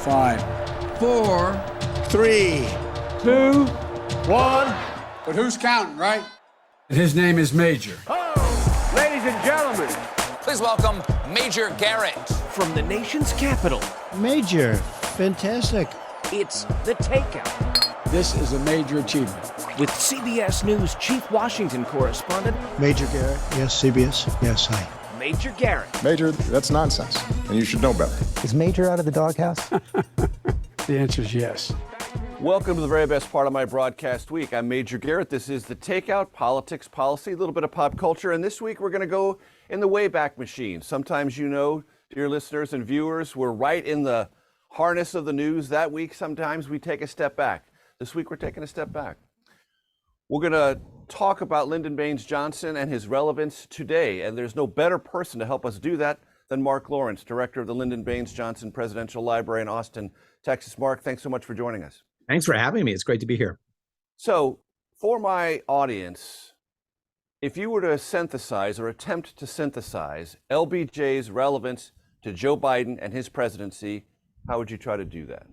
5, 4, 3, 2, 1. But who's counting, right? And his name is Major. Oh, ladies and gentlemen, please welcome Major Garrett. From the nation's capital. Major, fantastic. It's The Takeout. This is a major achievement. With CBS News Chief Washington Correspondent, Major Garrett, yes, CBS, yes, hi. Major Garrett. Major, that's nonsense, and you should know better. Is Major out of the doghouse? The answer is yes. Welcome to the very best part of my broadcast week. I'm Major Garrett. This is The Takeout, politics, policy, a little bit of pop culture. And this week we're going to go in the Wayback Machine. Sometimes, you know, dear listeners and viewers, we're right in the harness of the news that week. Sometimes we take a step back. This week we're taking a step back. We're going to talk about Lyndon B. Johnson and his relevance today. And there's no better person to help us do that than Mark Lawrence, director of the Lyndon B. Johnson Presidential Library in Austin, Texas. Mark, thanks so much for joining us. Thanks for having me. It's great to be here. So for my audience, if you were to synthesize or attempt to synthesize LBJ's relevance to Joe Biden and his presidency, how would you try to do that?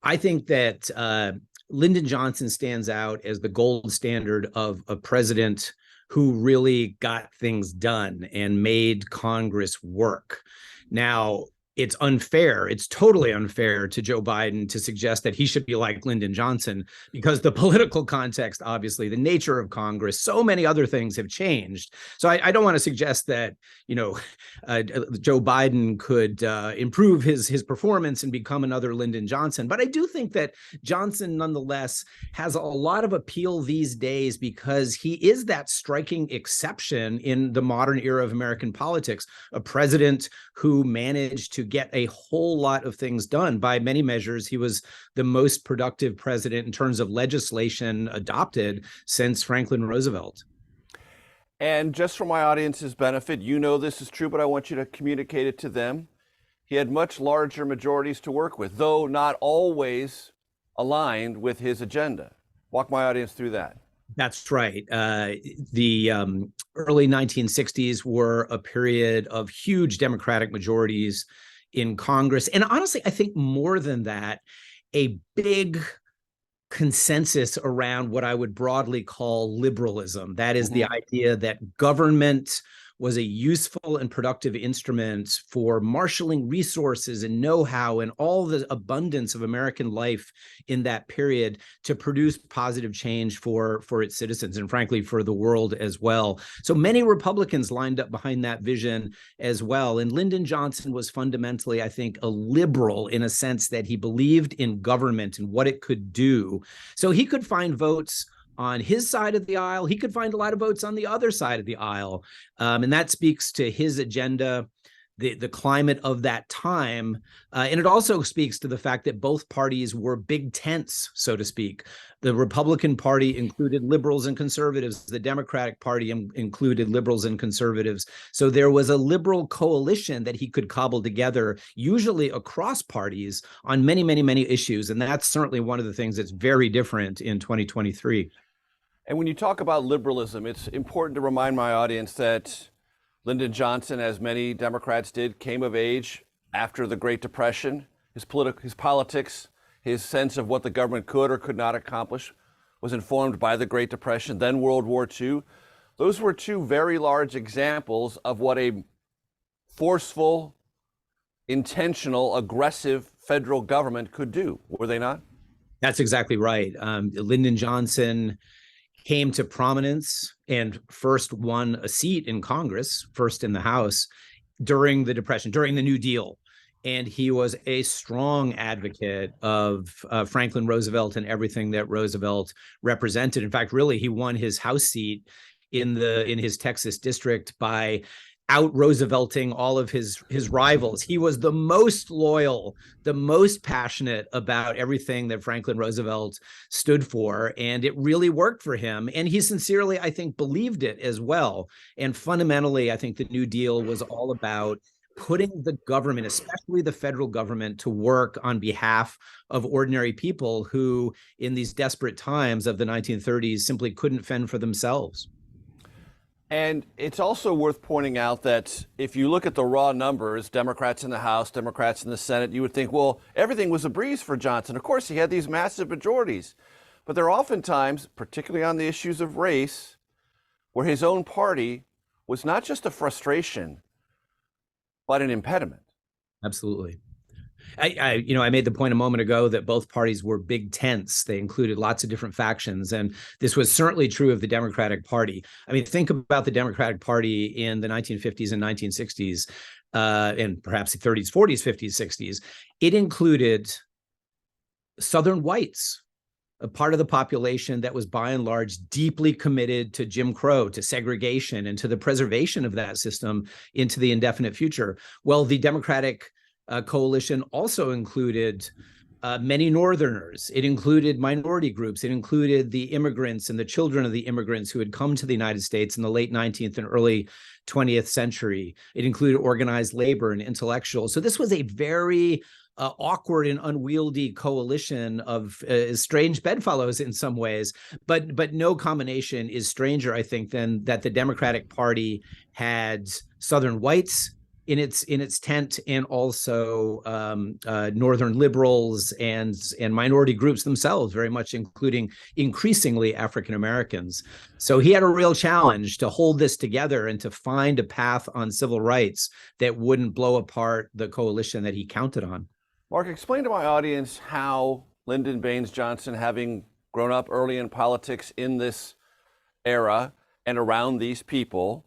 I think that Lyndon Johnson stands out as the gold standard of a president who really got things done and made Congress work. Now, it's unfair. It's totally unfair to Joe Biden to suggest that he should be like Lyndon Johnson, because the political context, obviously, the nature of Congress, so many other things have changed. So I don't want to suggest that, you know, Joe Biden could improve his performance and become another Lyndon Johnson. But I do think that Johnson, nonetheless, has a lot of appeal these days because he is that striking exception in the modern era of American politics, a president who managed to get a whole lot of things done. By many measures, he was the most productive president in terms of legislation adopted since Franklin Roosevelt. And just for my audience's benefit, you know this is true, but I want you to communicate it to them. He had much larger majorities to work with, though not always aligned with his agenda. Walk my audience through that. That's right. The early 1960s were a period of huge Democratic majorities in Congress. And honestly, I think more than that, a big consensus around what I would broadly call liberalism. That is the idea that government was a useful and productive instrument for marshaling resources and know-how and all the abundance of American life in that period to produce positive change for its citizens and, frankly, for the world as well. So many Republicans lined up behind that vision as well. And Lyndon Johnson was fundamentally, I think, a liberal in a sense that he believed in government and what it could do. So he could find votes on his side of the aisle. He could find a lot of votes on the other side of the aisle. And that speaks to his agenda, the climate of that time. And it also speaks to the fact that both parties were big tents, so to speak. The Republican Party included liberals and conservatives. The Democratic Party included liberals and conservatives. So there was a liberal coalition that he could cobble together, usually across parties, on many, many, many issues. And that's certainly one of the things that's very different in 2023. And when you talk about liberalism, it's important to remind my audience that Lyndon Johnson, as many Democrats did, came of age after the Great Depression. His politics, his sense of what the government could or could not accomplish was informed by the Great Depression, then World War II. Those were two very large examples of what a forceful, intentional, aggressive federal government could do, were they not? That's exactly right. Lyndon Johnson came to prominence and first won a seat in Congress, first in the House, during the Depression, during the New Deal. And he was a strong advocate of Franklin Roosevelt and everything that Roosevelt represented. In fact, really, he won his House seat in his Texas district by out-Roosevelting all of his rivals. He was the most loyal, the most passionate about everything that Franklin Roosevelt stood for, and it really worked for him. And he sincerely, I think, believed it as well. And fundamentally, I think the New Deal was all about putting the government, especially the federal government, to work on behalf of ordinary people who, in these desperate times of the 1930s, simply couldn't fend for themselves. And it's also worth pointing out that if you look at the raw numbers, Democrats in the House, Democrats in the Senate, you would think, well, everything was a breeze for Johnson. Of course, he had these massive majorities. But there are often times, particularly on the issues of race, where his own party was not just a frustration, but an impediment. Absolutely. I made the point a moment ago that both parties were big tents. They included lots of different factions, and this was certainly true of the Democratic Party. I mean, think about the Democratic Party in the 1950s and 1960s, and perhaps the 30s, 40s, 50s, 60s. It included Southern whites, a part of the population that was by and large deeply committed to Jim Crow, to segregation, and to the preservation of that system into the indefinite future. Well, the Democratic coalition also included many Northerners. It included minority groups. It included the immigrants and the children of the immigrants who had come to the United States in the late 19th and early 20th century. It included organized labor and intellectuals. So this was a very awkward and unwieldy coalition of strange bedfellows in some ways, but no combination is stranger, I think, than that the Democratic Party had Southern whites in its tent, and also Northern liberals and minority groups themselves, very much including increasingly African Americans. So he had a real challenge to hold this together and to find a path on civil rights that wouldn't blow apart the coalition that he counted on. Mark, explain to my audience how Lyndon Baines Johnson, having grown up early in politics in this era and around these people,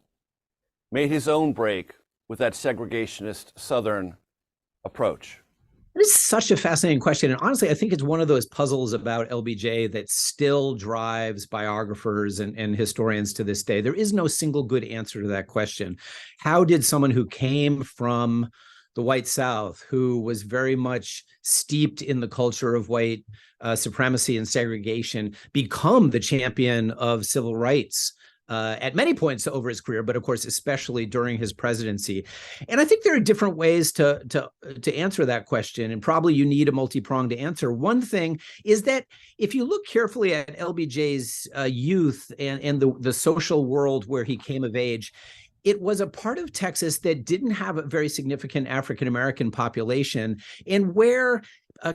made his own break with that segregationist Southern approach. This is such a fascinating question. And honestly, I think it's one of those puzzles about LBJ that still drives biographers and historians to this day. There is no single good answer to that question. How did someone who came from the white South, who was very much steeped in the culture of white supremacy and segregation, become the champion of civil rights at many points over his career, but of course, especially during his presidency? And I think there are different ways to answer that question, and probably you need a multi-pronged answer. One thing is that if you look carefully at LBJ's youth and the social world where he came of age, it was a part of Texas that didn't have a very significant African-American population, and where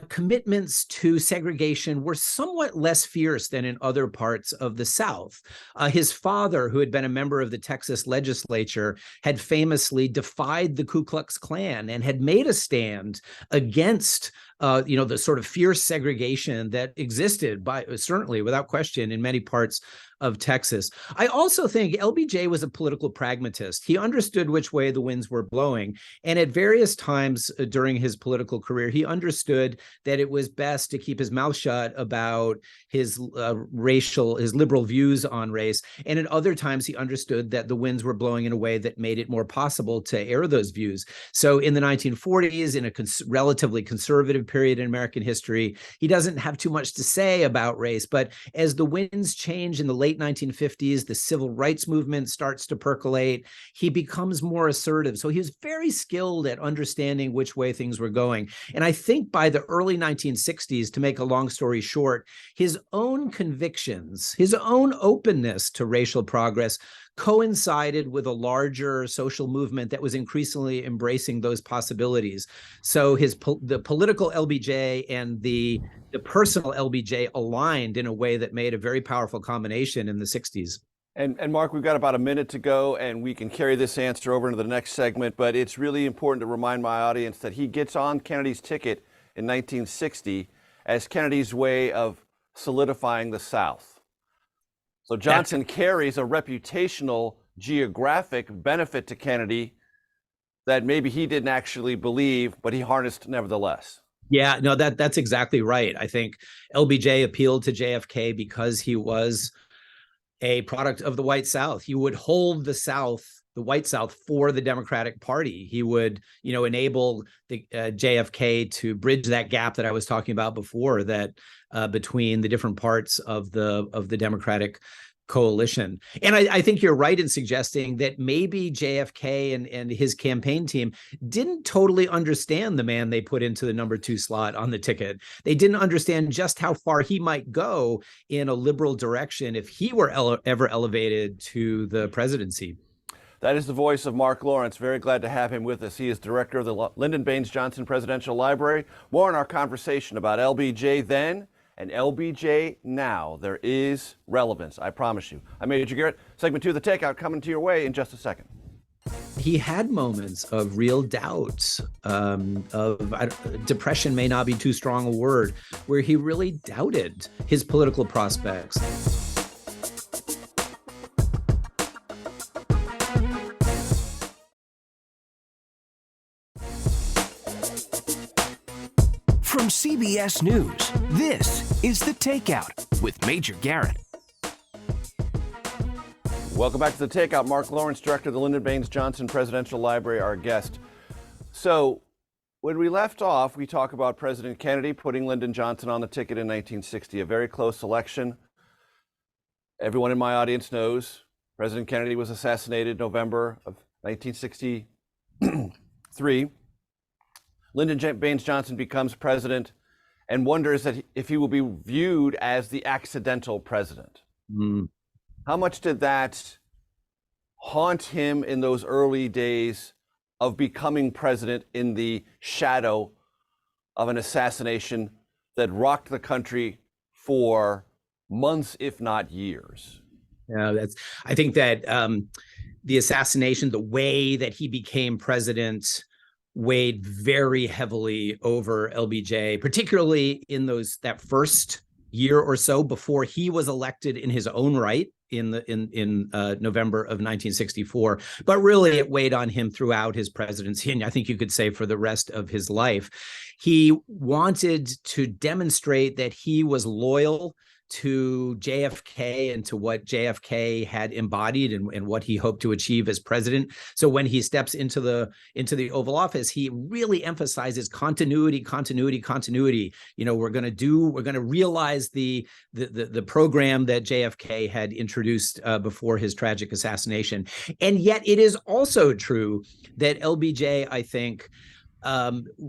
commitments to segregation were somewhat less fierce than in other parts of the South. His father, who had been a member of the Texas legislature, had famously defied the Ku Klux Klan and had made a stand against the sort of fierce segregation that existed, certainly without question, in many parts of Texas. I also think LBJ was a political pragmatist. He understood which way the winds were blowing. And at various times during his political career, he understood that it was best to keep his mouth shut about his liberal views on race. And at other times, he understood that the winds were blowing in a way that made it more possible to air those views. So in the 1940s, in a relatively conservative period in American history, he doesn't have too much to say about race. But as the winds change in the late 1950s, the civil rights movement starts to percolate, he becomes more assertive. So he was very skilled at understanding which way things were going. And I think by the early 1960s, to make a long story short, his own convictions, his own openness to racial progress coincided with a larger social movement that was increasingly embracing those possibilities. So the political LBJ and the personal LBJ aligned in a way that made a very powerful combination in the 60s. And Mark, we've got about a minute to go, and we can carry this answer over into the next segment, but it's really important to remind my audience that he gets on Kennedy's ticket in 1960 as Kennedy's way of solidifying the South. So Johnson carries a reputational, geographic benefit to Kennedy that maybe he didn't actually believe, but he harnessed nevertheless. Yeah, no, that's exactly right. I think LBJ appealed to JFK because he was a product of the white South. He would hold the white South for the Democratic Party. He would, enable the JFK to bridge that gap that I was talking about before, that between the different parts of the Democratic coalition. And I think you're right in suggesting that maybe JFK and his campaign team didn't totally understand the man they put into the number 2 slot on the ticket. They didn't understand just how far he might go in a liberal direction if he were ever elevated to the presidency. That is the voice of Mark Lawrence. Very glad to have him with us. He is director of the Lyndon B. Johnson Presidential Library. More in our conversation about LBJ then and LBJ now. There is relevance, I promise you. I'm Major Garrett. Segment 2 of The Takeout coming to your way in just a second. He had moments of real doubt, depression may not be too strong a word, where he really doubted his political prospects. From CBS News, this is The Takeout with Major Garrett. Welcome back to The Takeout. Mark Lawrence, director of the Lyndon B. Johnson Presidential Library, our guest. So when we left off, we talk about President Kennedy putting Lyndon Johnson on the ticket in 1960, a very close election. Everyone in my audience knows President Kennedy was assassinated November of 1963. Lyndon B. Johnson becomes president and wonders that if he will be viewed as the accidental president. How much did that haunt him in those early days of becoming president in the shadow of an assassination that rocked the country for months, if not years? Yeah, I think that the assassination, the way that he became president, weighed very heavily over LBJ, particularly in that first year or so before he was elected in his own right in November of 1964. But really, it weighed on him throughout his presidency, and I think you could say for the rest of his life. He wanted to demonstrate that he was loyal to JFK and to what JFK had embodied and what he hoped to achieve as president. So when he steps into the Oval Office, he really emphasizes continuity. You know, we're going to realize the program that JFK had introduced before his tragic assassination. And yet it is also true that LBJ, I think,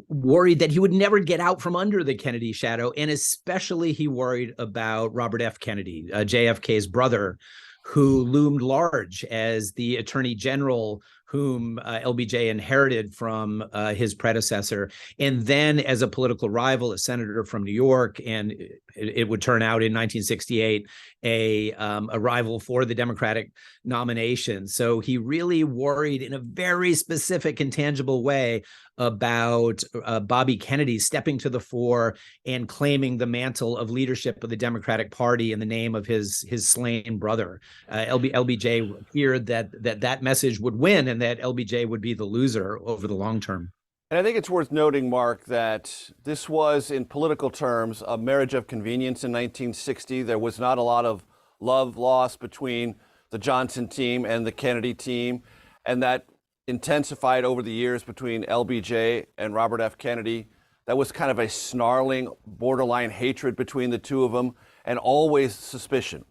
worried that he would never get out from under the Kennedy shadow. And especially he worried about Robert F. Kennedy, JFK's brother, who loomed large as the Attorney General whom LBJ inherited from his predecessor, and then as a political rival, a senator from New York, and it would turn out in 1968 a rival for the Democratic nomination. So he really worried in a very specific and tangible way about Bobby Kennedy stepping to the fore and claiming the mantle of leadership of the Democratic Party in the name of his slain brother. LBJ feared that message would win and that LBJ would be the loser over the long term. And I think it's worth noting, Mark, that this was, in political terms, a marriage of convenience in 1960. There was not a lot of love lost between the Johnson team and the Kennedy team, and that intensified over the years between LBJ and Robert F. Kennedy. That was kind of a snarling, borderline hatred between the two of them, and always suspicion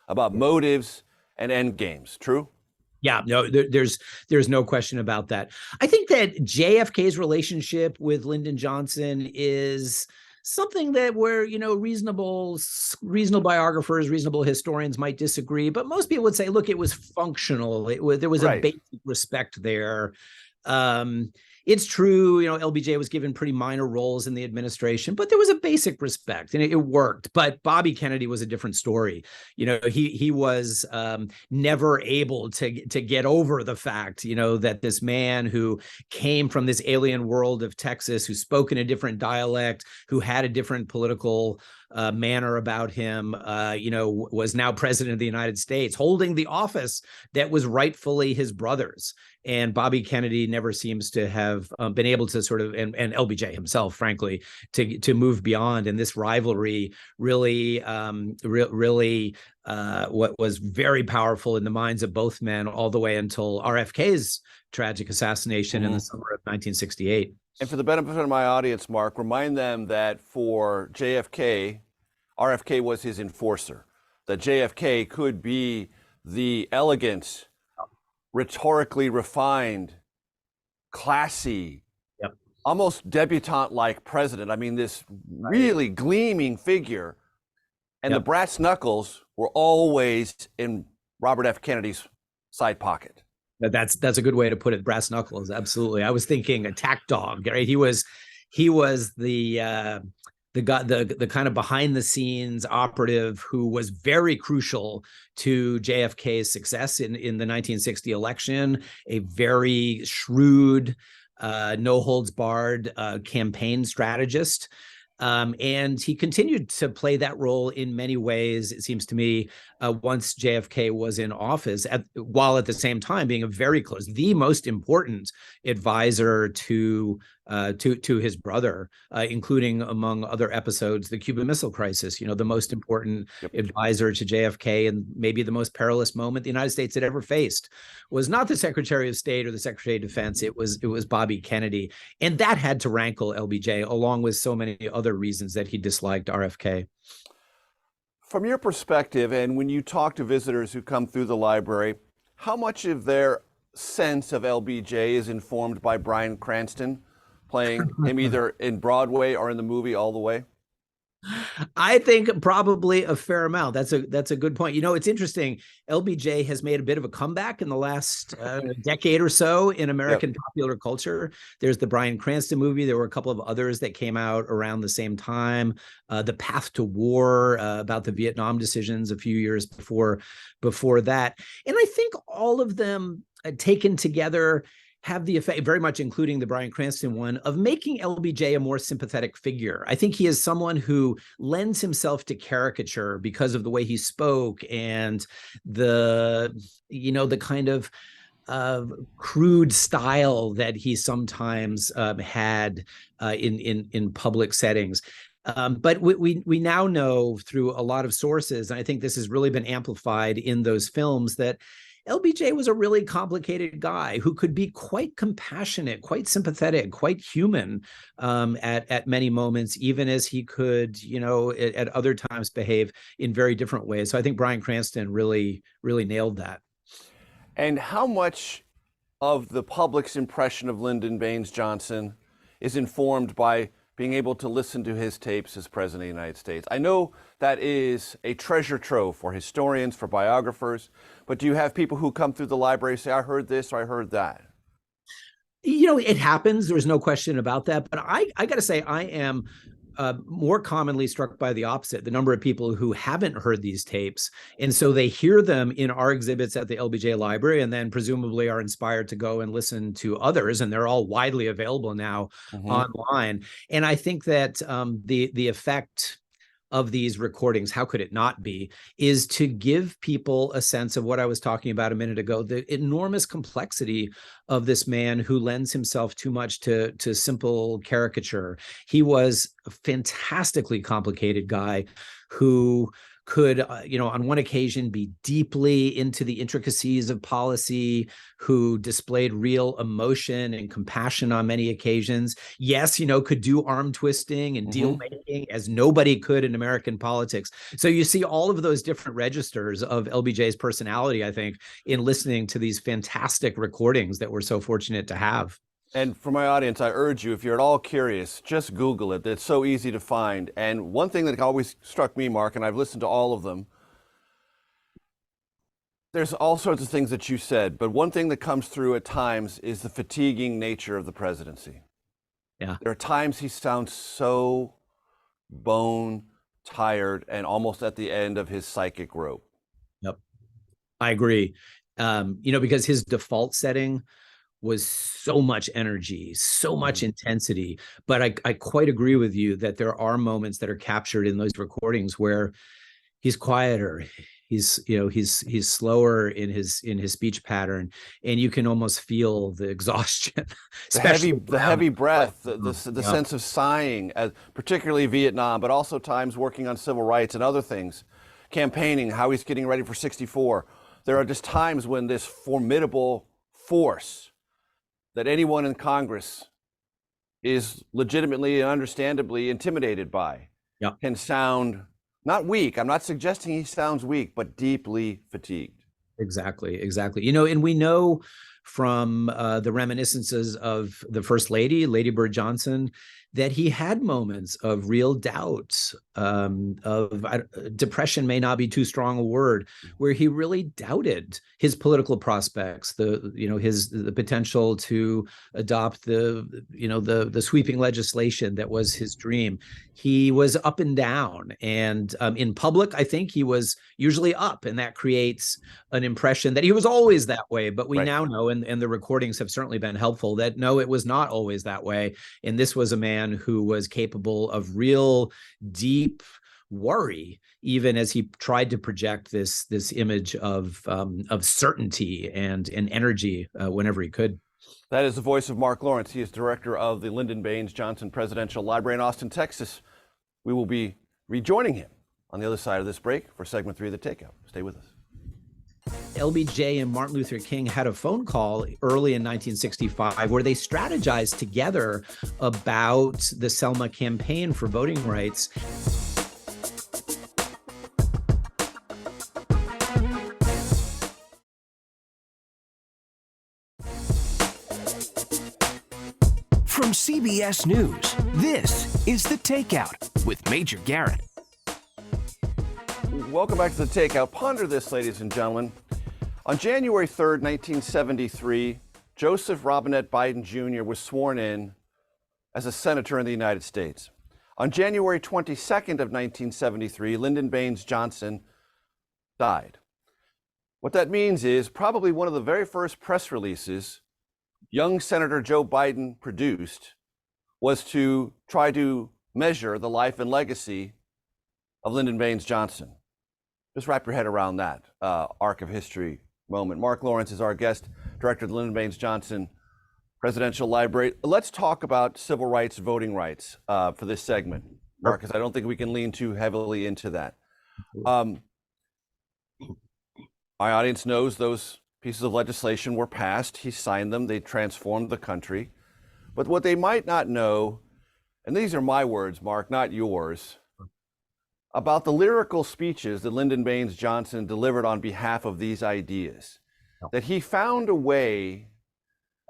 about motives and end games. True? Yeah, no, there's no question about that. I think that JFK's relationship with Lyndon Johnson is something that reasonable biographers, reasonable historians might disagree, but most people would say, look, it was functional. There was a basic respect there. It's true, LBJ was given pretty minor roles in the administration, but there was a basic respect and it worked. But Bobby Kennedy was a different story. He was never able to get over the fact, that this man who came from this alien world of Texas, who spoke in a different dialect, who had a different political manner about him, was now president of the United States, holding the office that was rightfully his brother's. And Bobby Kennedy never seems to have been able to sort of, and LBJ himself, frankly, to move beyond. And this rivalry really, what was very powerful in the minds of both men all the way until RFK's tragic assassination in the summer of 1968. And for the benefit of my audience, Mark, remind them that for JFK, RFK was his enforcer. that JFK could be the elegant, rhetorically refined, classy, almost debutante-like president. I mean, this really gleaming figure. And the brass knuckles were always in Robert F. Kennedy's side pocket. That's a good way to put it. Brass knuckles, absolutely. I was thinking attack dog. Right? He was the guy, the kind of behind the scenes operative who was very crucial to JFK's success in the 1960 election. A very shrewd, no holds barred campaign strategist. And he continued to play that role in many ways, it seems to me, once JFK was in office, while at the same time being a very close, the most important advisor to his brother, including, among other episodes, the Cuban Missile Crisis. The most important advisor to JFK, and maybe the most perilous moment the United States had ever faced was not the Secretary of State or the Secretary of Defense. It was Bobby Kennedy, and that had to rankle LBJ, along with so many other reasons that he disliked RFK. From your perspective, and when you talk to visitors who come through the library, how much of their sense of LBJ is informed by Bryan Cranston playing him either in Broadway or in the movie All the Way? I think probably a fair amount. That's a good point. It's interesting. LBJ has made a bit of a comeback in the last decade or so in American popular culture. There's the Bryan Cranston movie. There were a couple of others that came out around the same time. The Path to War, about the Vietnam decisions a few years before that. And I think all of them taken together have the effect, very much including the Bryan Cranston one, of making LBJ a more sympathetic figure. I think he is someone who lends himself to caricature because of the way he spoke and the kind of crude style that he sometimes had in public settings. But we now know through a lot of sources, and I think this has really been amplified in those films, that LBJ was a really complicated guy who could be quite compassionate, quite sympathetic, quite human at many moments, even as he could, at other times behave in very different ways. So I think Bryan Cranston really nailed that. And how much of the public's impression of Lyndon Baines Johnson is informed by being able to listen to his tapes as President of the United States? I know that is a treasure trove for historians, for biographers, but do you have people who come through the library say, I heard this or I heard that? It happens. There's no question about that. But I got to say, I am more commonly struck by the opposite, the number of people who haven't heard these tapes. And so they hear them in our exhibits at the LBJ Library, and then presumably are inspired to go and listen to others. And they're all widely available now online. And I think that the effect of these recordings, how could it not be, is to give people a sense of what I was talking about a minute ago, the enormous complexity of this man who lends himself too much to simple caricature. He was a fantastically complicated guy who could, on one occasion be deeply into the intricacies of policy, who displayed real emotion and compassion on many occasions. Yes, could do arm twisting and deal making as nobody could in American politics. So you see all of those different registers of LBJ's personality, I think, in listening to these fantastic recordings that we're so fortunate to have. And for my audience, I urge you, if you're at all curious, just Google it. It's so easy to find. And one thing that always struck me, Mark, and I've listened to all of them, there's all sorts of things that you said, but one thing that comes through at times is the fatiguing nature of the presidency. Yeah. There are times he sounds so bone tired and almost at the end of his psychic rope. Yep. I agree. Because his default setting was so much energy, so much intensity. But I quite agree with you that there are moments that are captured in those recordings where he's quieter, he's slower in his speech pattern, and you can almost feel the exhaustion, the heavy breath, the sense of sighing, particularly Vietnam, but also times working on civil rights and other things, campaigning, how he's getting ready for 64. There are just times when this formidable force that anyone in Congress is legitimately and understandably intimidated by can sound Not weak. I'm not suggesting he sounds weak, but deeply fatigued. Exactly. And we know from the reminiscences of the First Lady, Lady Bird Johnson, that he had moments of real doubt, depression may not be too strong a word, where he really doubted his political prospects, the potential to adopt the sweeping legislation that was his dream. He was up and down, and in public, I think he was usually up, and that creates an impression that he was always that way. But we now know, and the recordings have certainly been helpful, that no, it was not always that way. And this was a man who was capable of real deep worry, even as he tried to project this image of certainty and energy whenever he could. That is the voice of Mark Lawrence. He is director of the Lyndon B. Johnson Presidential Library in Austin, Texas. We will be rejoining him on the other side of this break for segment 3 of The Takeout. Stay with us. LBJ and Martin Luther King had a phone call early in 1965 where they strategized together about the Selma campaign for voting rights. From CBS News, this is The Takeout with Major Garrett. Welcome back to The Takeout. Ponder this, ladies and gentlemen. On January 3rd, 1973, Joseph Robinette Biden Jr. was sworn in as a senator in the United States. On January 22nd of 1973, Lyndon B. Johnson died. What that means is probably one of the very first press releases young Senator Joe Biden produced was to try to measure the life and legacy of Lyndon B. Johnson. Just wrap your head around that arc of history moment. Mark Lawrence is our guest, director of the Lyndon B. Johnson Presidential Library. Let's talk about civil rights, voting rights for this segment, Mark, because I don't think we can lean too heavily into that. My audience knows those pieces of legislation were passed. He signed them. They transformed the country. But what they might not know, and these are my words, Mark, not yours, about the lyrical speeches that Lyndon B. Johnson delivered on behalf of these ideas, that he found a way,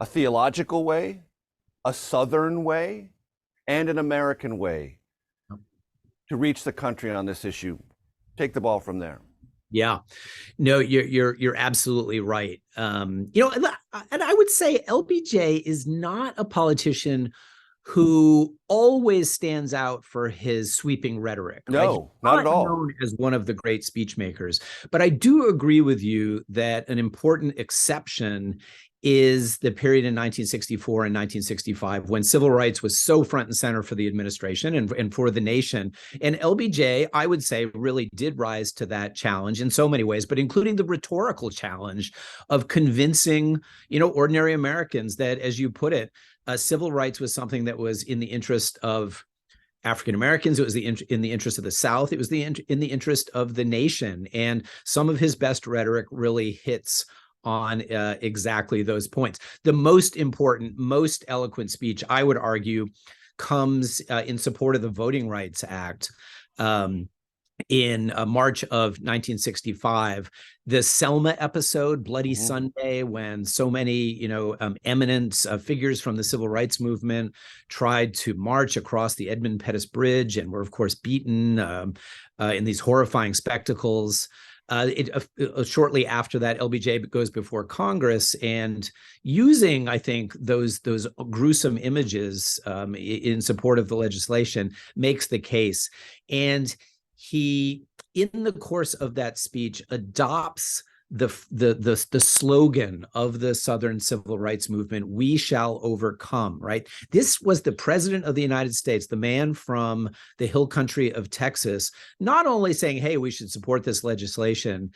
a theological way, a Southern way, and an American way to reach the country on this issue. Take the ball from there. Yeah, no, you're absolutely right. And I would say LBJ is not a politician who always stands out for his sweeping rhetoric. No, not at all. Known as one of the great speech makers. But I do agree with you that an important exception is the period in 1964 and 1965 when civil rights was so front and center for the administration and for the nation. And LBJ, I would say, really did rise to that challenge in so many ways, but including the rhetorical challenge of convincing, ordinary Americans that, as you put it, civil rights was something that was in the interest of African Americans. It was in the interest of the South. It was in the interest of the nation. And some of his best rhetoric really hits on exactly those points. The most important, most eloquent speech, I would argue, comes in support of the Voting Rights Act. In March of 1965, the Selma episode, Bloody Sunday, when so many, eminent figures from the civil rights movement tried to march across the Edmund Pettus Bridge and were, of course, beaten in these horrifying spectacles. Shortly after that, LBJ goes before Congress and using, I think, those gruesome images in support of the legislation makes the case. And he, in the course of that speech, adopts the slogan of the Southern civil rights movement, "We shall overcome," right? This was the president of the United States, the man from the hill country of Texas, not only saying, hey, we should support this legislation,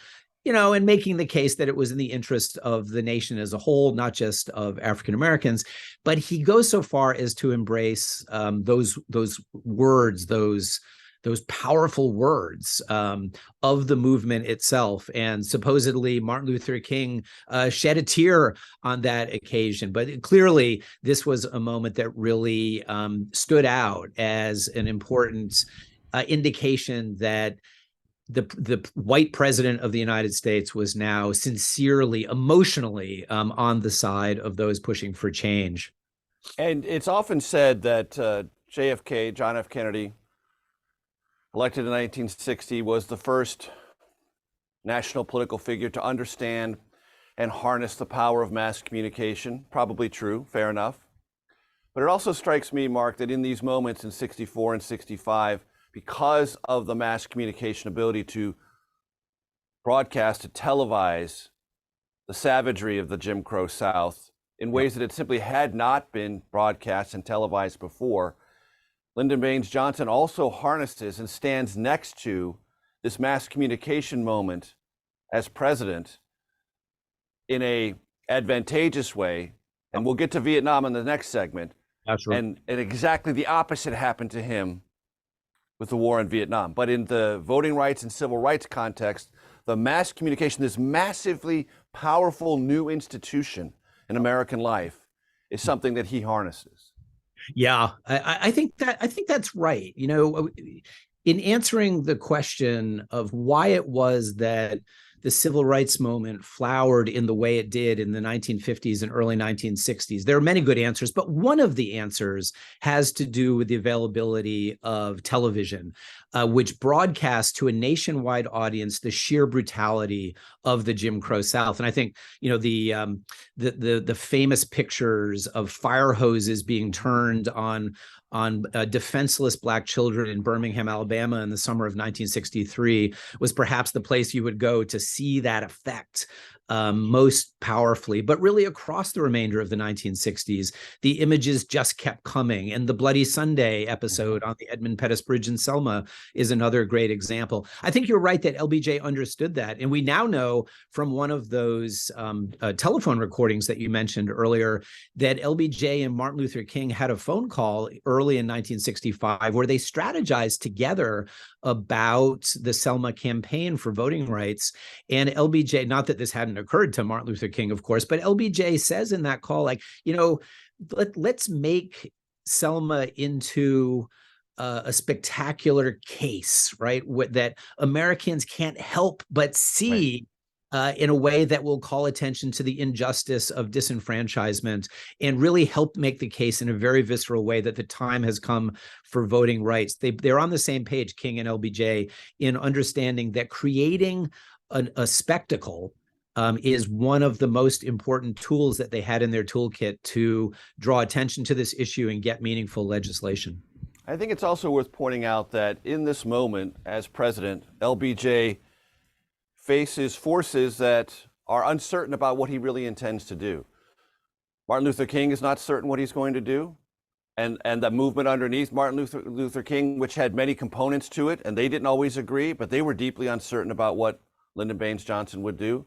and making the case that it was in the interest of the nation as a whole, not just of African Americans, but he goes so far as to embrace those words, those powerful words of the movement itself. And supposedly Martin Luther King shed a tear on that occasion. But clearly, this was a moment that really stood out as an important indication that the white president of the United States was now sincerely, emotionally on the side of those pushing for change. And it's often said that JFK, John F. Kennedy, elected in 1960, was the first national political figure to understand and harness the power of mass communication. Probably true, fair enough. But it also strikes me, Mark, that in these moments in 64 and 65, because of the mass communication ability to broadcast, to televise the savagery of the Jim Crow South in ways that it simply had not been broadcast and televised before, Lyndon Baines Johnson also harnesses and stands next to this mass communication moment as president in a advantageous way. And we'll get to Vietnam in the next segment. That's right. And exactly the opposite happened to him with the war in Vietnam. But in the voting rights and civil rights context, the mass communication, this massively powerful new institution in American life, is something that he harnesses. Yeah, I think that's right. You know, in answering the question of why it was that the civil rights movement flowered in the way it did in the 1950s and early 1960s, there are many good answers, but one of the answers has to do with the availability of television, which broadcasts to a nationwide audience the sheer brutality of the Jim Crow South. And I think, you know, the famous pictures of fire hoses being turned on defenseless Black children in Birmingham, Alabama in the summer of 1963 was perhaps the place you would go to see that effect most powerfully. But really across the remainder of the 1960s, the images just kept coming. And the Bloody Sunday episode on the Edmund Pettus Bridge in Selma is another great example. I think you're right that LBJ understood that. And we now know from one of those telephone recordings that you mentioned earlier that LBJ and Martin Luther King had a phone call early in 1965 where they strategized together about the Selma campaign for voting rights. And LBJ, not that this hadn't occurred to Martin Luther King, of course, but LBJ says in that call, like, you know, let's make Selma into a spectacular case, right? That Americans can't help but see in a way that will call attention to the injustice of disenfranchisement and really help make the case in a very visceral way that the time has come for voting rights. They're on the same page, King and LBJ, in understanding that creating a spectacle is one of the most important tools that they had in their toolkit to draw attention to this issue and get meaningful legislation. I think it's also worth pointing out that in this moment, as president, LBJ faces forces that are uncertain about what he really intends to do. Martin Luther King is not certain what he's going to do. And the movement underneath Martin Luther King, which had many components to it, and they didn't always agree, but they were deeply uncertain about what Lyndon Baines Johnson would do.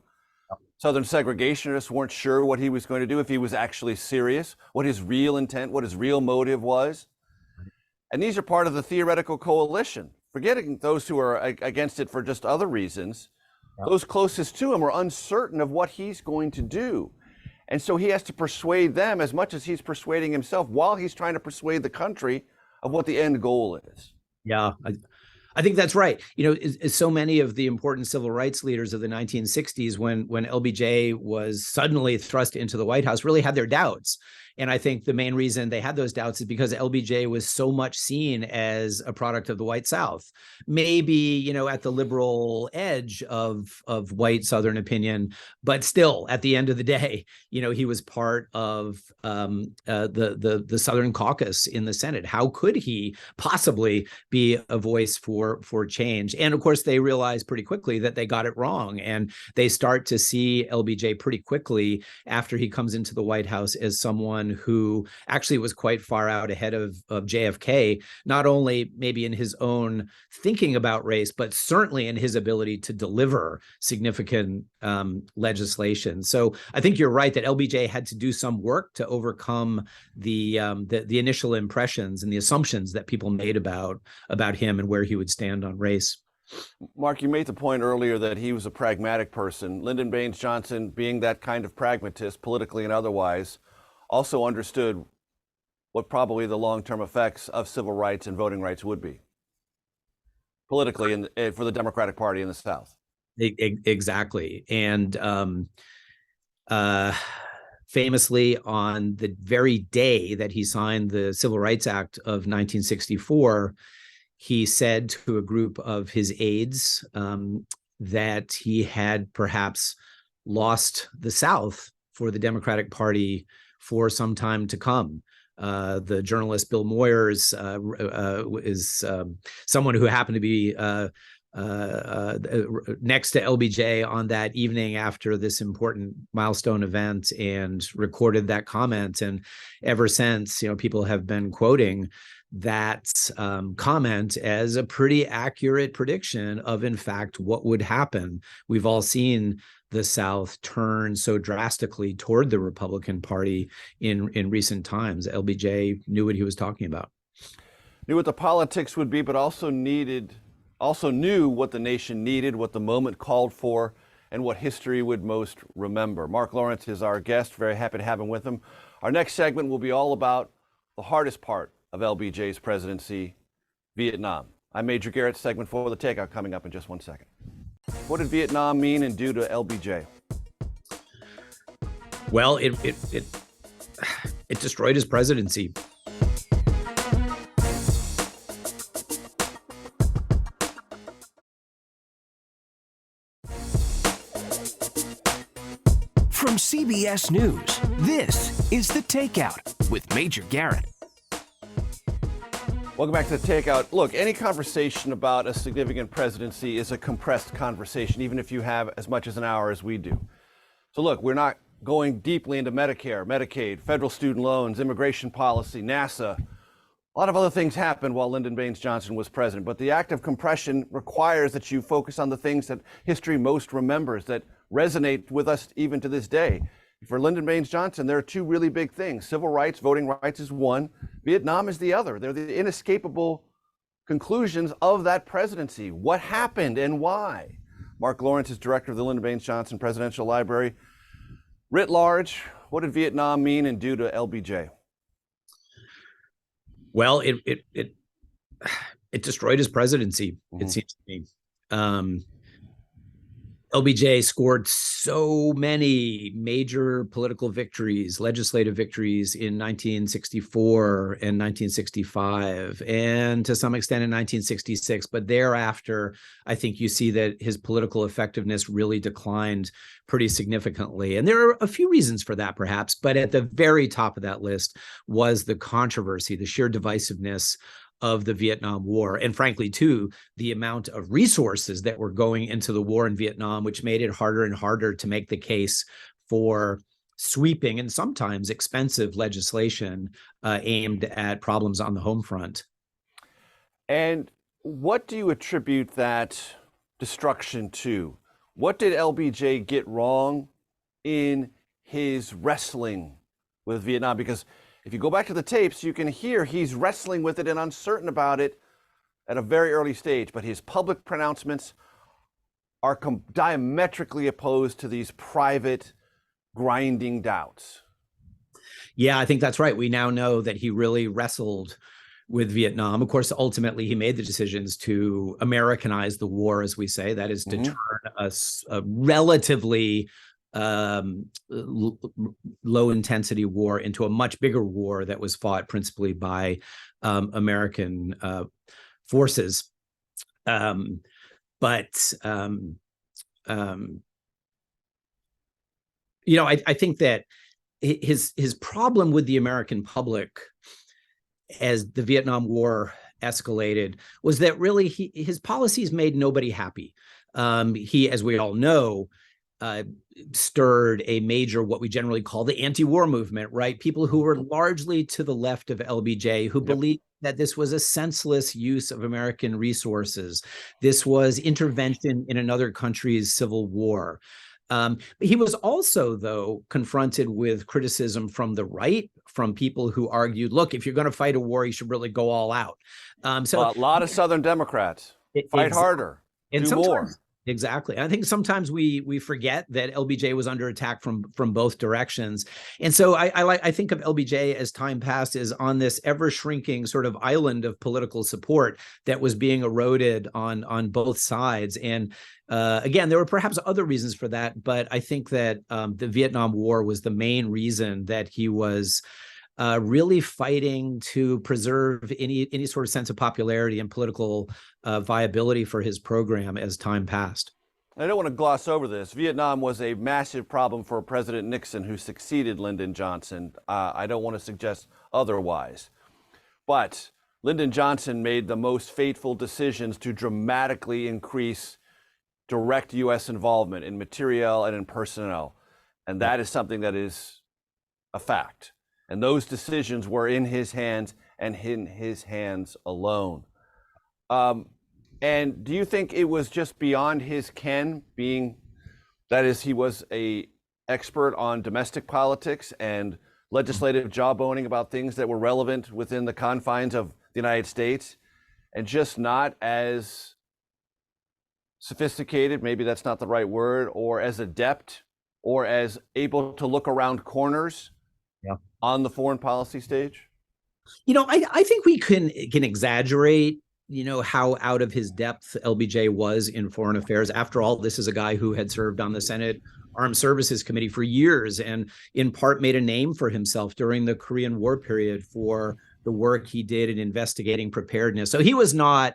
Southern segregationists weren't sure what he was going to do, if he was actually serious, what his real intent, what his real motive was. And these are part of the theoretical coalition, forgetting those who are against it for just other reasons. Those closest to him are uncertain of what he's going to do. And so he has to persuade them as much as he's persuading himself while he's trying to persuade the country of what the end goal is. Yeah, I think that's right. You know, so many of the important civil rights leaders of the 1960s, when LBJ was suddenly thrust into the White House, really had their doubts. And I think the main reason they had those doubts is because LBJ was so much seen as a product of the white South, maybe, you know, at the liberal edge of white Southern opinion, but still at the end of the day, you know, he was part of the Southern caucus in the Senate. How could he possibly be a voice for change? And of course, they realized pretty quickly that they got it wrong. And they start to see LBJ pretty quickly after he comes into the White House as someone who actually was quite far out ahead of JFK, not only maybe in his own thinking about race, but certainly in his ability to deliver significant legislation. So I think you're right that LBJ had to do some work to overcome the initial impressions and the assumptions that people made about him and where he would stand on race. Mark, you made the point earlier that he was a pragmatic person. Lyndon Baines Johnson, being that kind of pragmatist, politically and otherwise, also understood what probably the long-term effects of civil rights and voting rights would be. politically and for the Democratic Party in the South. Exactly. And famously, on the very day that he signed the Civil Rights Act of 1964, he said to a group of his aides that he had perhaps lost the South for the Democratic Party for some time to come. The journalist Bill Moyers is someone who happened to be next to LBJ on that evening after this important milestone event and recorded that comment. And ever since, people have been quoting that comment as a pretty accurate prediction of, in fact, what would happen. We've all seen the South turn so drastically toward the Republican Party in recent times. LBJ knew what he was talking about. Knew what the politics would be, but also knew what the nation needed, what the moment called for, and what history would most remember. Mark Lawrence is our guest. Very happy to have him with him. Our next segment will be all about the hardest part of LBJ's presidency, Vietnam. I'm Major Garrett. Segment 4 of the Takeout coming up in just 1 second. What did Vietnam mean and do to LBJ? Well, it destroyed his presidency. From CBS News, this is The Takeout with Major Garrett. Welcome back to The Takeout. Look, any conversation about a significant presidency is a compressed conversation, even if you have as much as an hour as we do. So look, we're not going deeply into Medicare, Medicaid, federal student loans, immigration policy, NASA. A lot of other things happened while Lyndon B. Johnson was president, but the act of compression requires that you focus on the things that history most remembers, that resonate with us even to this day. For Lyndon B. Johnson, there are two really big things. Civil rights, voting rights is one. Vietnam is the other. They're the inescapable conclusions of that presidency. What happened and why? Mark Lawrence is director of the Lyndon B. Johnson Presidential Library. Writ large, what did Vietnam mean and do to LBJ? Well, it destroyed his presidency, it seems to me. LBJ scored so many major political victories, legislative victories in 1964 and 1965, and to some extent in 1966. But thereafter, I think you see that his political effectiveness really declined pretty significantly. And there are a few reasons for that, perhaps, but at the very top of that list was the controversy, the sheer divisiveness of the Vietnam War. And frankly, too, the amount of resources that were going into the war in Vietnam, which made it harder and harder to make the case for sweeping and sometimes expensive legislation aimed at problems on the home front. And what do you attribute that destruction to? What did LBJ get wrong in his wrestling with Vietnam? Because if you go back to the tapes, you can hear he's wrestling with it and uncertain about it at a very early stage. But his public pronouncements are diametrically opposed to these private, grinding doubts. Yeah, I think that's right. We now know that he really wrestled with Vietnam. Of course, ultimately, he made the decisions to Americanize the war, as we say. That is to turn a relatively low intensity war into a much bigger war that was fought principally by American forces. I think that his problem with the American public as the Vietnam War escalated was that really his policies made nobody happy. He, as we all know, stirred a major, what we generally call the anti-war movement, right? People who were largely to the left of LBJ, who believed that this was a senseless use of American resources. This was intervention in another country's civil war. He was also, though, confronted with criticism from the right, from people who argued, look, if you're going to fight a war, you should really go all out. So a lot of Southern Democrats fight harder, do more. Exactly. I think sometimes we forget that LBJ was under attack from both directions. And so I think of LBJ as time passed as on this ever shrinking sort of island of political support that was being eroded on both sides. And again, there were perhaps other reasons for that, but I think that the Vietnam War was the main reason that he was really fighting to preserve any sort of sense of popularity and political viability for his program as time passed. I don't want to gloss over this. Vietnam was a massive problem for President Nixon, who succeeded Lyndon Johnson. I don't want to suggest otherwise. But Lyndon Johnson made the most fateful decisions to dramatically increase direct U.S. involvement in materiel and in personnel. And that is something that is a fact. And those decisions were in his hands and in his hands alone. And do you think it was just beyond his ken, being that is, he was an expert on domestic politics and legislative jawboning about things that were relevant within the confines of the United States, and just not as sophisticated, maybe that's not the right word, or as adept, or as able to look around corners on the foreign policy stage? I think we can exaggerate, how out of his depth LBJ was in foreign affairs. After all, this is a guy who had served on the Senate Armed Services Committee for years and in part made a name for himself during the Korean War period for the work he did in investigating preparedness. So he was not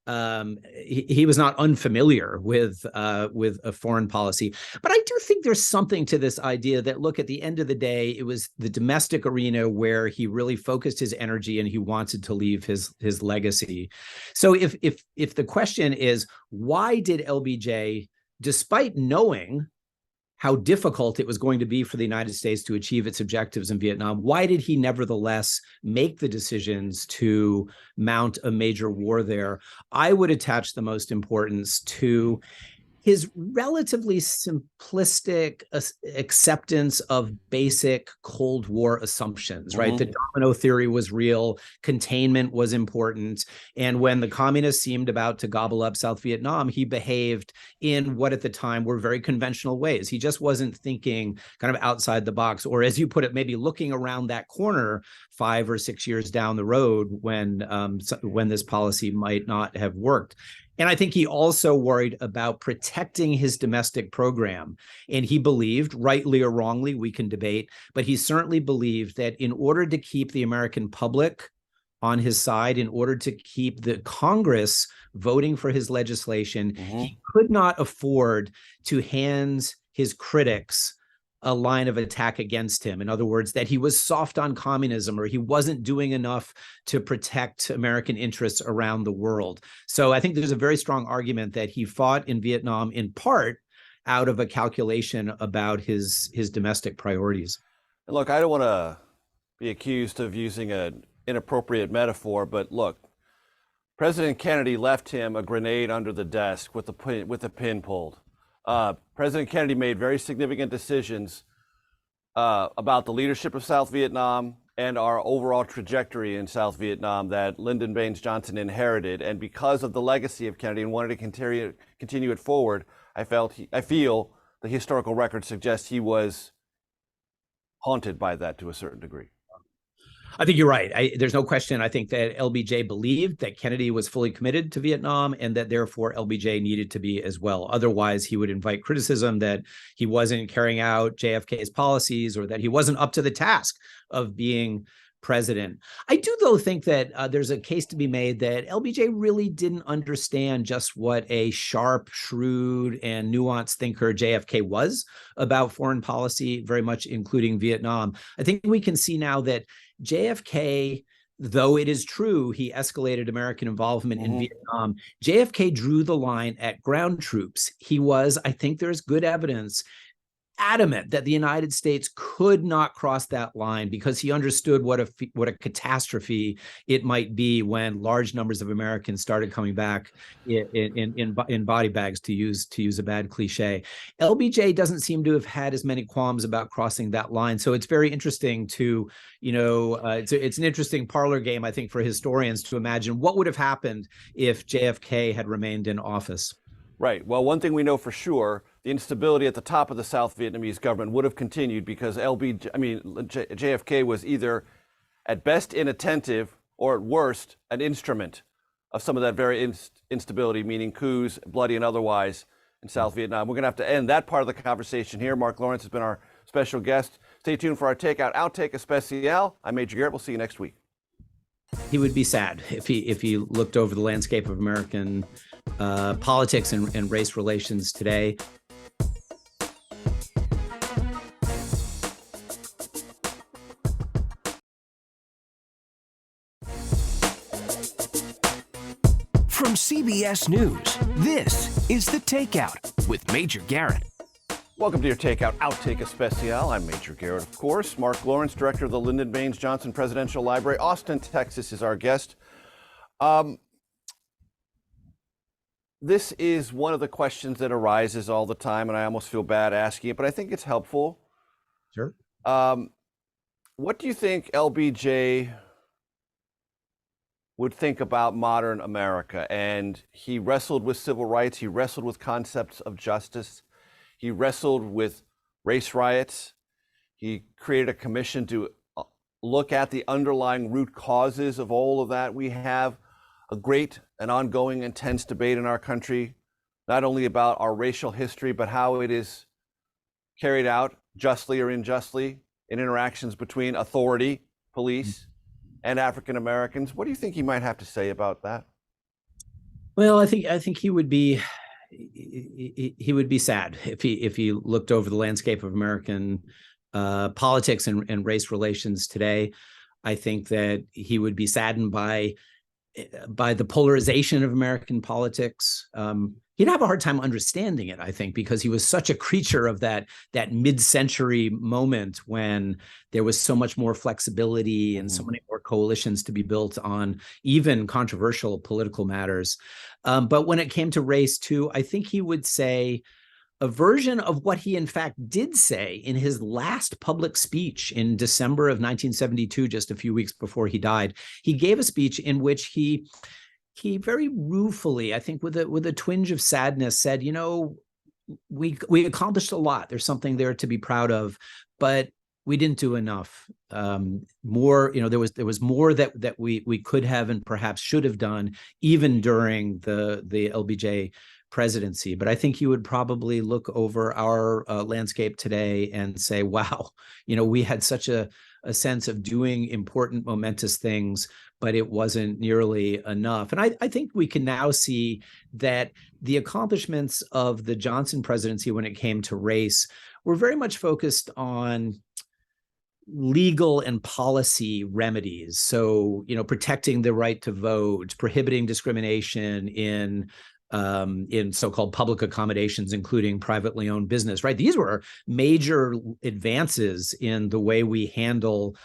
he was not unfamiliar with a foreign policy. But I do think there's something to this idea that, look, at the end of the day, it was the domestic arena where he really focused his energy and he wanted to leave his legacy. So if the question is, why did LBJ, despite knowing how difficult it was going to be for the United States to achieve its objectives in Vietnam, why did he nevertheless make the decisions to mount a major war there? I would attach the most importance to his relatively simplistic acceptance of basic Cold War assumptions, right? The domino theory was real, containment was important, and when the communists seemed about to gobble up South Vietnam, he behaved in what at the time were very conventional ways. He just wasn't thinking kind of outside the box, or as you put it, maybe looking around that corner 5 or 6 years down the road when this policy might not have worked. And I think he also worried about protecting his domestic program. And he believed, rightly or wrongly, we can debate, but he certainly believed that in order to keep the American public on his side, in order to keep the Congress voting for his legislation, he could not afford to hand his critics a line of attack against him. In other words, that he was soft on communism or he wasn't doing enough to protect American interests around the world. So I think there's a very strong argument that he fought in Vietnam in part out of a calculation about his domestic priorities. Look, I don't want to be accused of using an inappropriate metaphor, but look, President Kennedy left him a grenade under the desk with the pin pulled. President Kennedy made very significant decisions about the leadership of South Vietnam and our overall trajectory in South Vietnam that Lyndon Baines Johnson inherited. And because of the legacy of Kennedy and wanted to continue it forward, I feel the historical record suggests he was haunted by that to a certain degree. I think you're right. There's no question. I think that LBJ believed that Kennedy was fully committed to Vietnam and that therefore LBJ needed to be as well. Otherwise, he would invite criticism that he wasn't carrying out JFK's policies or that he wasn't up to the task of being president. I do, though, think that there's a case to be made that LBJ really didn't understand just what a sharp, shrewd, and nuanced thinker JFK was about foreign policy, very much including Vietnam. I think we can see now that JFK, though it is true he escalated American involvement in Vietnam, JFK drew the line at ground troops. He was, I think there's good evidence, adamant that the United States could not cross that line because he understood what a catastrophe it might be when large numbers of Americans started coming back in body bags, to use a bad cliche. LBJ doesn't seem to have had as many qualms about crossing that line. So it's very interesting to, it's an interesting parlor game, I think, for historians to imagine what would have happened if JFK had remained in office. Right. Well, one thing we know for sure, the instability at the top of the South Vietnamese government would have continued because JFK was either at best inattentive or at worst an instrument of some of that very instability, meaning coups, bloody and otherwise, in South Vietnam. We're going to have to end that part of the conversation here. Mark Lawrence has been our special guest. Stay tuned for our Takeout Outtake Especial. I'm Major Garrett. We'll see you next week. He would be sad if he looked over the landscape of American politics and race relations today. From CBS News, this is The Takeout with Major Garrett. Welcome to your Takeout Outtake Especial. I'm Major Garrett, of course. Mark Lawrence, director of the Lyndon B. Johnson Presidential Library. Austin, Texas is our guest. This is one of the questions that arises all the time, and I almost feel bad asking it, but I think it's helpful. Sure. What do you think LBJ would think about modern America? And he wrestled with civil rights. He wrestled with concepts of justice. He wrestled with race riots. He created a commission to look at the underlying root causes of all of that. We have a great and ongoing intense debate in our country, not only about our racial history, but how it is carried out justly or unjustly in interactions between authority, police, and African Americans. What do you think he might have to say about that? Well, I think he would be sad if he looked over the landscape of American politics and race relations today. I think that he would be saddened by the polarization of American politics. He'd have a hard time understanding it, I think, because he was such a creature of that mid-century moment when there was so much more flexibility and so many more coalitions to be built on even controversial political matters. But when it came to race, too, I think he would say a version of what he, in fact, did say in his last public speech in December of 1972, just a few weeks before he died. He gave a speech in which he very ruefully, I think with a twinge of sadness, said, you know, we accomplished a lot. There's something there to be proud of, but we didn't do enough. More, you know, there was more that we could have and perhaps should have done, even during the LBJ presidency. But I think he would probably look over our landscape today and say, wow, you know, we had such a sense of doing important, momentous things, but it wasn't nearly enough. And I think we can now see that the accomplishments of the Johnson presidency when it came to race were very much focused on legal and policy remedies. So, you know, protecting the right to vote, prohibiting discrimination in so-called public accommodations, including privately owned business, right? These were major advances in the way we handle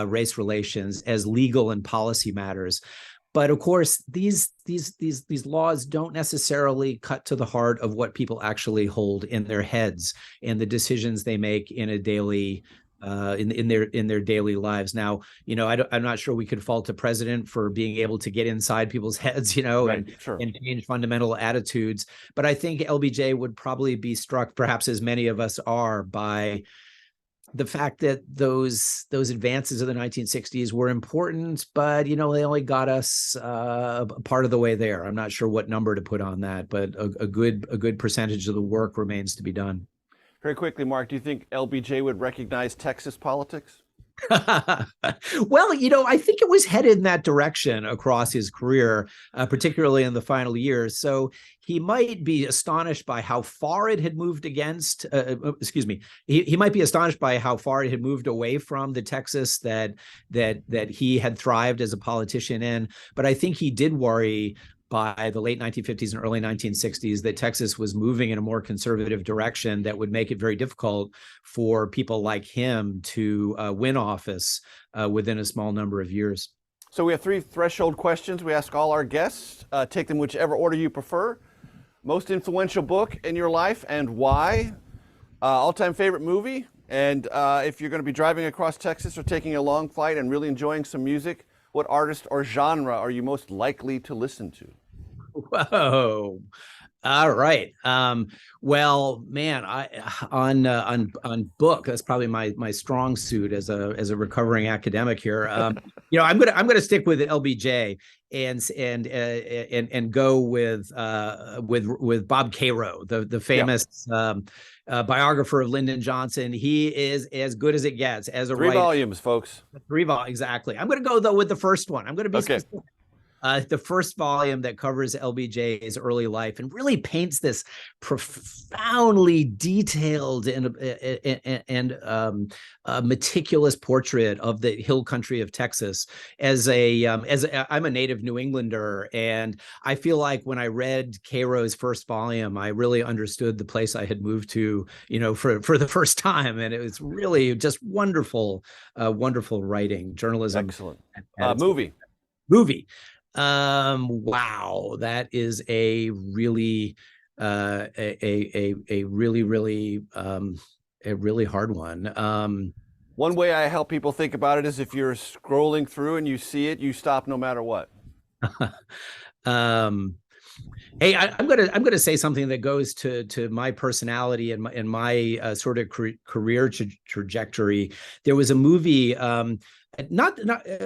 race relations as legal and policy matters. But of course, these laws don't necessarily cut to the heart of what people actually hold in their heads and the decisions they make in a daily in their daily lives. Now, you know, I'm not sure we could fault a president for being able to get inside people's heads, you know, Right, and sure. and change fundamental attitudes. But I think LBJ would probably be struck, perhaps as many of us are, by the fact that those advances of the 1960s were important, but, you know, they only got us a part of the way there. I'm not sure what number to put on that, but a good percentage of the work remains to be done. Very quickly, Mark, do you think LBJ would recognize Texas politics? Well, you know, I think it was headed in that direction across his career, particularly in the final years. So he might be astonished by how far it had moved against, he might be astonished by how far it had moved away from the Texas that he had thrived as a politician in. But I think he did worry by the late 1950s and early 1960s that Texas was moving in a more conservative direction that would make it very difficult for people like him to win office within a small number of years. So we have 3 threshold questions we ask all our guests. Take them whichever order you prefer. Most influential book in your life and why? All-time favorite movie? And if you're going to be driving across Texas or taking a long flight and really enjoying some music, what artist or genre are you most likely to listen to? Whoa. All right. Well, man, on book, that's probably my strong suit as a recovering academic here. I'm gonna stick with LBJ and go with Bob Cairo, the famous biographer of Lyndon Johnson. He is as good as it gets as a Three writer. volumes, folks. Exactly. I'm going to go though with the first one. I'm going to be specific. The first volume that covers LBJ's early life and really paints this profoundly detailed and meticulous portrait of the hill country of Texas. I'm a native New Englander, and I feel like when I read Cairo's first volume, I really understood the place I had moved to, for the first time, and it was really just wonderful, wonderful writing, journalism. Excellent. Movie. Wow, that is a really really hard one. One way I help people think about it is if you're scrolling through and you see it, you stop no matter what. Hey, I'm gonna say something that goes to my personality and my sort of career trajectory. There was a movie, not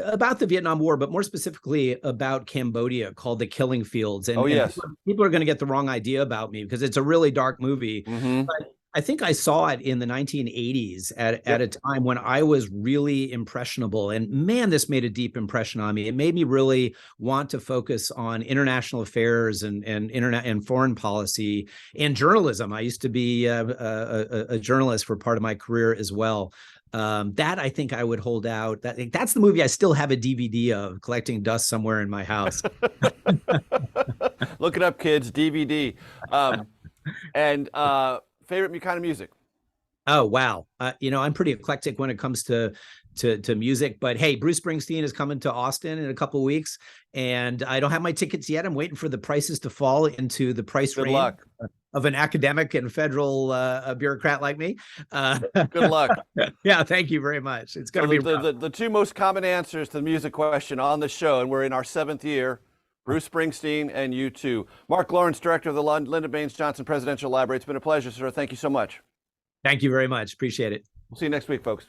about the Vietnam War, but more specifically about Cambodia, called The Killing Fields. And, yes, and people are going to get the wrong idea about me because it's a really dark movie. Mm-hmm. But I think I saw it in the 1980s at a time when I was really impressionable. And man, this made a deep impression on me. It made me really want to focus on international affairs and foreign policy and journalism. I used to be a journalist for part of my career as well. That I think I would hold out. That's the movie I still have a DVD of, collecting dust somewhere in my house. Look it up, kids. DVD. And favorite kind of music? Oh, wow. I'm pretty eclectic when it comes to music, but hey, Bruce Springsteen is coming to Austin in a couple of weeks, and I don't have my tickets yet. I'm waiting for the prices to fall into the price range. Good luck. Of an academic and federal bureaucrat like me. Good luck. Yeah, thank you very much. It's going to be the two most common answers to the music question on the show, and we're in our 7th year, Bruce Springsteen and U2. Mark Lawrence, director of the Lyndon B. Johnson Presidential Library. It's been a pleasure, sir. Thank you so much. Thank you very much. Appreciate it. We'll see you next week, folks.